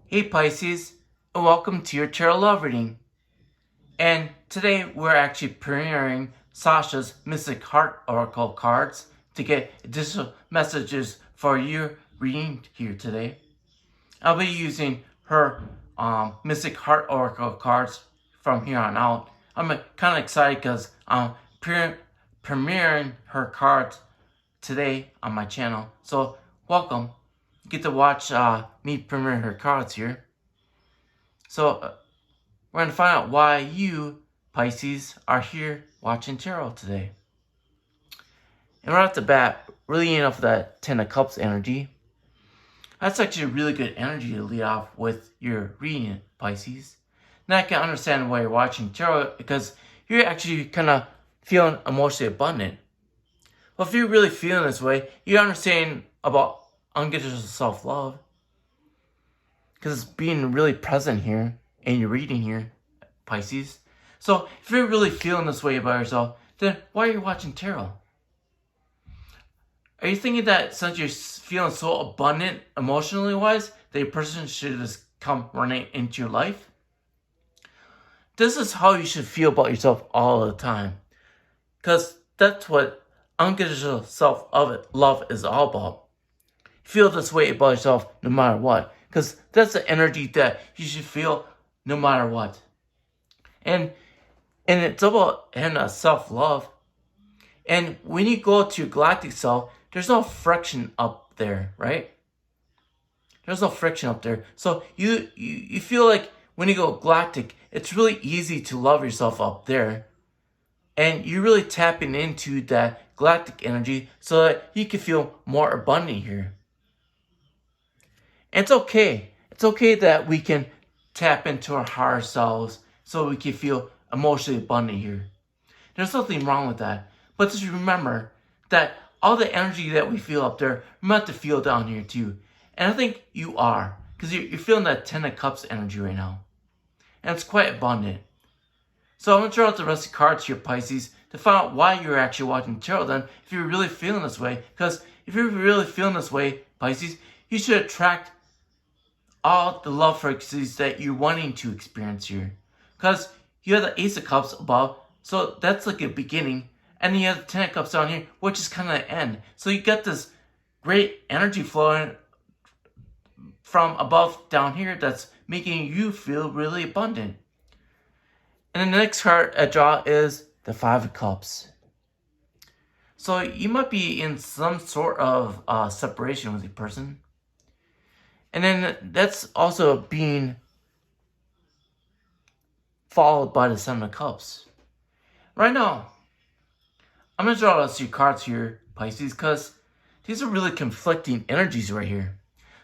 Hey Pisces, and welcome to your tarot love reading. And today we're actually premiering Sasha's Mystic Heart Oracle cards to get additional messages for your reading here today. I'll be using her Mystic Heart Oracle cards from here on out. I'm kind of excited because I'm premiering her cards today on my channel. So welcome. You get to watch me premiere her cards here. So we're going to find out why you, Pisces, are here watching tarot today. And right off the bat, really enough that Ten of Cups energy. That's actually a really good energy to lead off with your reading, Pisces. Now I can understand why you're watching tarot because you're actually kind of feeling emotionally abundant. Well, if you're really feeling this way, you understand about unconditional self-love because it's being really present here in your reading here, Pisces. So if you're really feeling this way about yourself, then why are you watching tarot? Are you thinking that since you're feeling so abundant emotionally wise, that your person should just come running into your life? This is how you should feel about yourself all the time. Because that's what unconditional self-love is all about. Feel this way about yourself no matter what. Because that's the energy that you should feel no matter what. And it's about having a self-love. And when you go to your galactic self, there's no friction up there, right? There's no friction up there. So you feel like when you go galactic, it's really easy to love yourself up there. And you're really tapping into that galactic energy so that you can feel more abundant here. And it's okay. It's okay that we can tap into our higher selves so we can feel emotionally abundant here. There's nothing wrong with that. But just remember that all the energy that we feel up there, we're meant to feel down here too. And I think you are. Because you're feeling that Ten of Cups energy right now. And it's quite abundant. So I'm going to draw out the rest of the cards here, Pisces, to find out why you're actually watching tarot then, if you're really feeling this way. Because if you're really feeling this way, Pisces, you should attract all the love frequencies that you're wanting to experience here. Because you have the Ace of Cups above, so that's like a beginning. And then you have the Ten of Cups down here, which is kind of the end. So you get this great energy flowing from above down here that's making you feel really abundant. And then the next card I draw is the Five of Cups. So you might be in some sort of separation with your person. And then that's also being followed by the Seven of Cups. Right now, I'm going to draw out your cards here, Pisces, because these are really conflicting energies right here.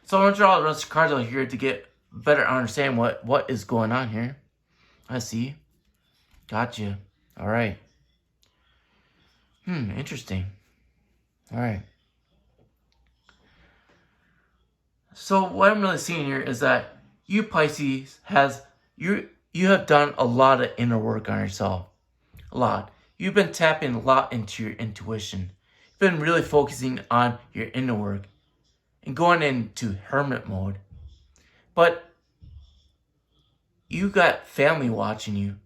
So I'm going to draw the rest of the cards out here to get better understand what is going on here. I see. Gotcha. All right. Interesting. All right. So what I'm really seeing here is that you, Pisces, you have done a lot of inner work on yourself. A lot. You've been tapping a lot into your intuition. You've been really focusing on your inner work and going into hermit mode. But you got family watching you.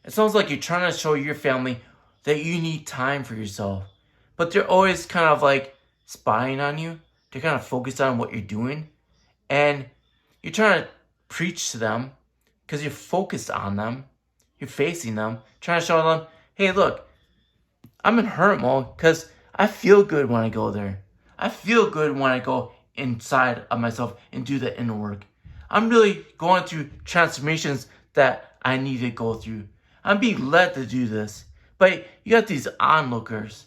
It sounds like you're trying to show your family that you need time for yourself. But they're always kind of like spying on you. They're kind of focused on what you're doing. And you're trying to preach to them because you're focused on them. You're facing them. Trying to show them, hey, look, I'm in hermit mode because I feel good when I go there. I feel good when I go inside of myself and do the inner work. I'm really going through transformations that I need to go through. I'm being led to do this. But you got these onlookers.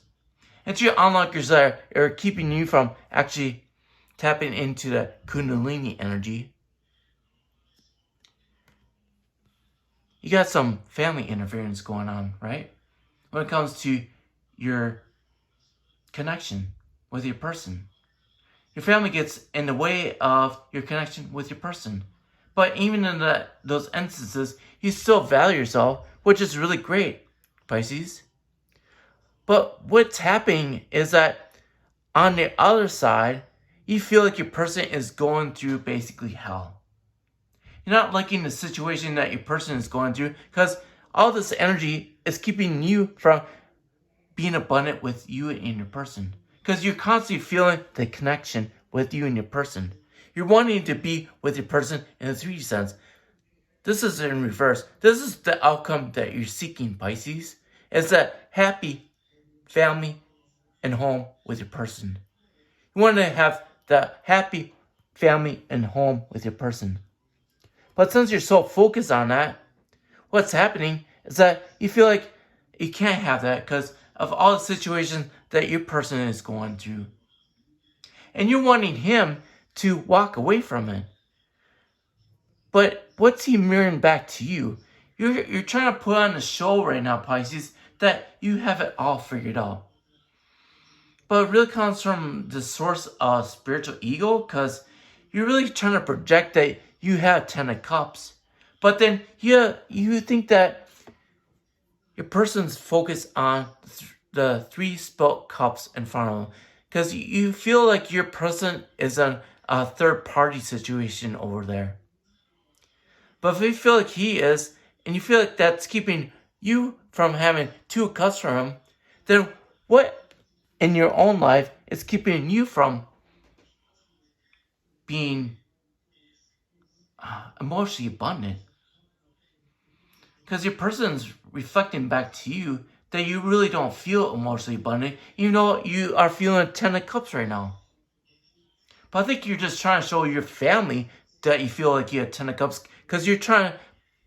It's your onlookers that are keeping you from actually tapping into the Kundalini energy. You got some family interference going on, right? When it comes to your connection with your person. Your family gets in the way of your connection with your person. But even in those instances, you still value yourself, which is really great, Pisces. But what's happening is that on the other side, you feel like your person is going through basically hell. You're not liking the situation that your person is going through because all this energy is keeping you from being abundant with you and your person. Because you're constantly feeling the connection with you and your person. You're wanting to be with your person in the 3D sense. This is in reverse. This is the outcome that you're seeking, Pisces. It's that happy family and home with your person. You want to have the happy family and home with your person. But since you're so focused on that, what's happening is that you feel like you can't have that because of all the situations that your person is going through. And you're wanting him to walk away from it. But what's he mirroring back to you? You're trying to put on a show right now, Pisces, that you have it all figured out. But it really comes from the source of spiritual ego, because you're really trying to project that you have 10 of cups. But then you think that your person's focused on the 3 spelt cups in front of them. Because you feel like your person is in a third party situation over there. But if you feel like he is, and you feel like that's keeping you from having 2 cups from him, then what in your own life is keeping you from being emotionally abundant? Because your person's reflecting back to you that you really don't feel emotionally abundant, even though you are feeling 10 of cups right now. But I think you're just trying to show your family that you feel like you have 10 of cups, because you're trying to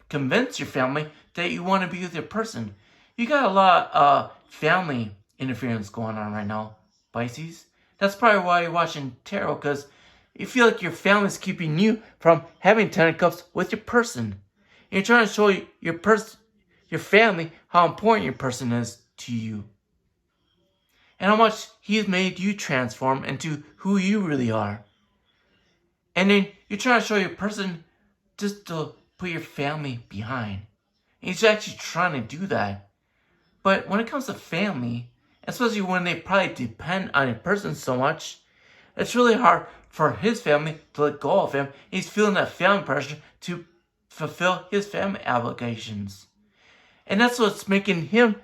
convince your family that you want to be with your person. You got a lot of family interference going on right now, Pisces. That's probably why you're watching tarot, because you feel like your family's keeping you from having 10 of cups with your person. And you're trying to show your family how important your person is to you. And how much he's made you transform into who you really are. And then you're trying to show your person just to put your family behind. And he's actually trying to do that. But when it comes to family, especially when they probably depend on a person so much, it's really hard for his family to let go of him. He's feeling that family pressure to fulfill his family obligations. And that's what's making him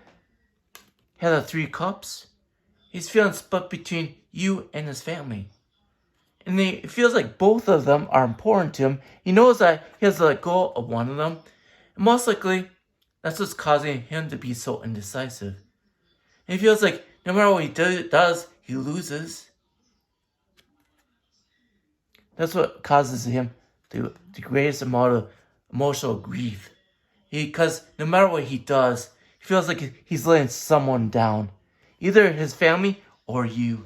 have the 3 cups. He's feeling split between you and his family. And it feels like both of them are important to him. He knows that he has to let go of one of them. And most likely, that's what's causing him to be so indecisive. And he feels like no matter what he does, he loses. That's what causes him the greatest amount of emotional grief. Because no matter what he does, he feels like he's letting someone down. Either his family or you.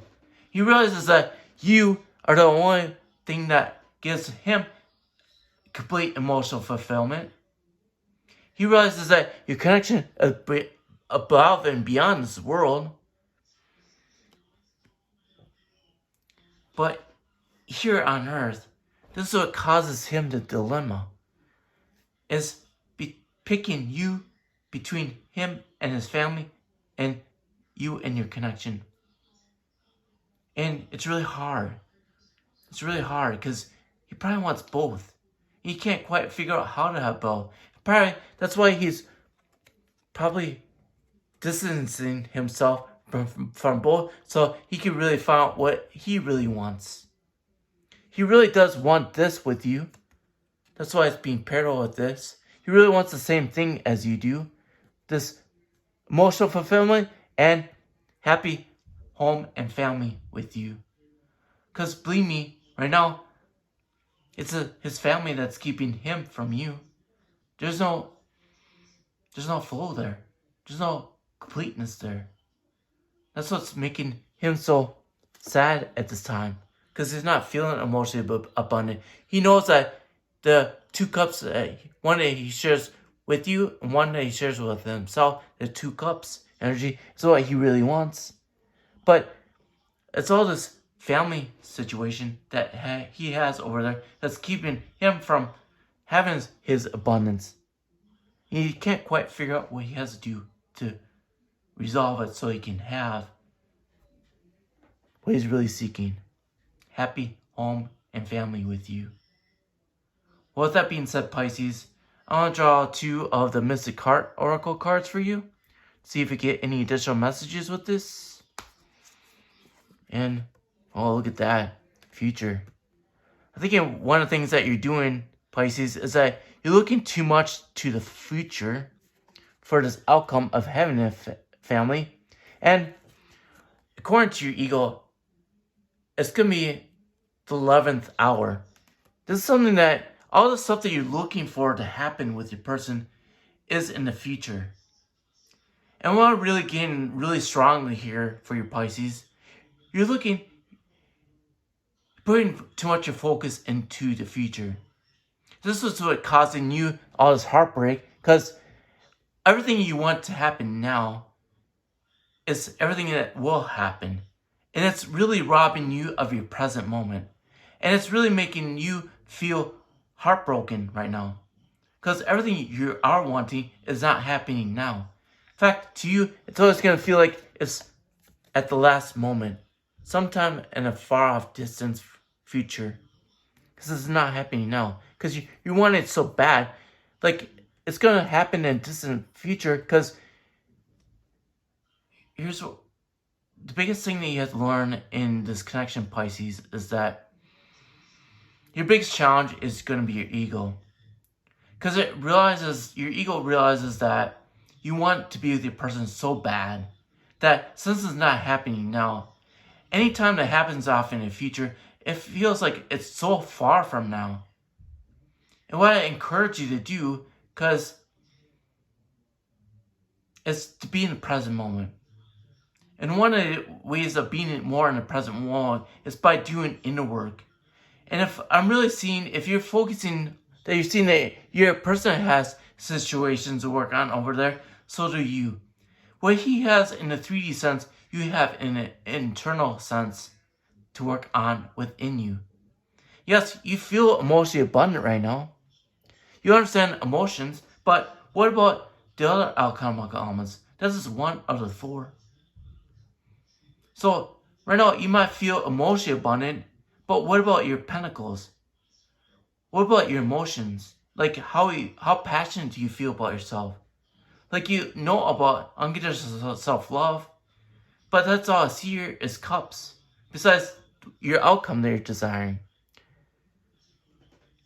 He realizes that you are the only thing that gives him complete emotional fulfillment. He realizes that your connection is above and beyond this world. But here on earth, this is what causes him the dilemma. Is picking you between him and his family and you and your connection. And it's really hard. It's really hard because he probably wants both. He can't quite figure out how to have both. Probably that's why he's probably distancing himself from both, so he can really find out what he really wants. He really does want this with you. That's why it's being parallel with this. He really wants the same thing as you do. This emotional fulfillment and happy home and family with you. Because believe me, right now, it's his family that's keeping him from you. There's no flow there. There's no completeness there. That's what's making him so sad at this time. Because he's not feeling emotionally abundant. He knows that the 2 cups, one that he shares with you and one that he shares with himself, the 2 cups energy is what he really wants. But it's all this family situation that he has over there that's keeping him from having his abundance. He can't quite figure out what he has to do to resolve it so he can have what he's really seeking. Happy home and family with you. Well, with that being said, Pisces, I want to draw 2 of the Mystic Heart Oracle cards for you. See if we get any additional messages with this. And, oh, look at that. Future. I think one of the things that you're doing, Pisces, is that you're looking too much to the future for this outcome of having a family. And according to your ego, it's going to be the 11th hour. This is something that all the stuff that you're looking for to happen with your person is in the future. And what I'm really getting really strongly here for your Pisces, you're putting too much of focus into the future. This is what causing you all this heartbreak, because everything you want to happen now is everything that will happen. And it's really robbing you of your present moment. And it's really making you feel heartbroken right now. Because everything you are wanting is not happening now. In fact, to you, it's always going to feel like it's at the last moment. Sometime in a far off distant future. Because it's not happening now. Because you want it so bad. Like, it's going to happen in a distant future. Because here's what the biggest thing that you have to learn in this connection, Pisces, is that your biggest challenge is going to be your ego. Because your ego realizes that you want to be with your person so bad that since it's not happening now, anytime that happens off in the future, it feels like it's so far from now. And what I encourage you to do, because it's to be in the present moment. And one of the ways of being more in the present moment is by doing inner work. And if I'm really seeing, if you're focusing, that you're seeing that your person has situations to work on over there, so do you. What he has in the 3D sense, you have in an internal sense to work on within you. Yes, you feel emotionally abundant right now. You understand emotions, but what about the other alchemical elements? This is one of the 4. So, right now, you might feel emotionally abundant, but what about your pentacles? What about your emotions? Like, how passionate do you feel about yourself? Like, you know about unconditional self-love, but that's all I see here is cups. Besides your outcome that you're desiring.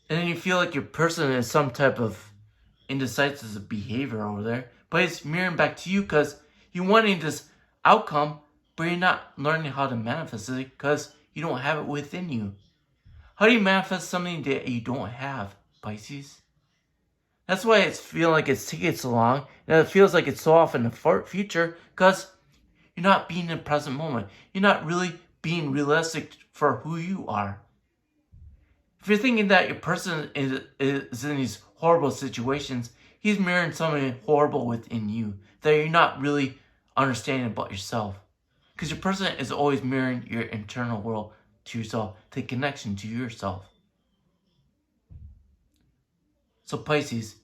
And then you feel like your person is some type of indecisive behavior over there, but it's mirroring back to you because you're wanting this outcome, but you're not learning how to manifest it because you don't have it within you. How do you manifest something that you don't have, Pisces? That's why it's feeling like it's taking so long, and it feels like it's so off in the future, because you're not being in the present moment. You're not really being realistic for who you are. If you're thinking that your person is in these horrible situations, he's mirroring something horrible within you that you're not really understanding about yourself. Because your person is always mirroring your internal world to yourself, the connection to yourself. So Pisces,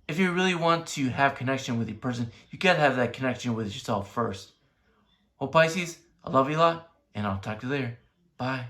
if you really want to have connection with your person, you gotta have that connection with yourself first. Well, Pisces, I love you a lot, and I'll talk to you later. Bye.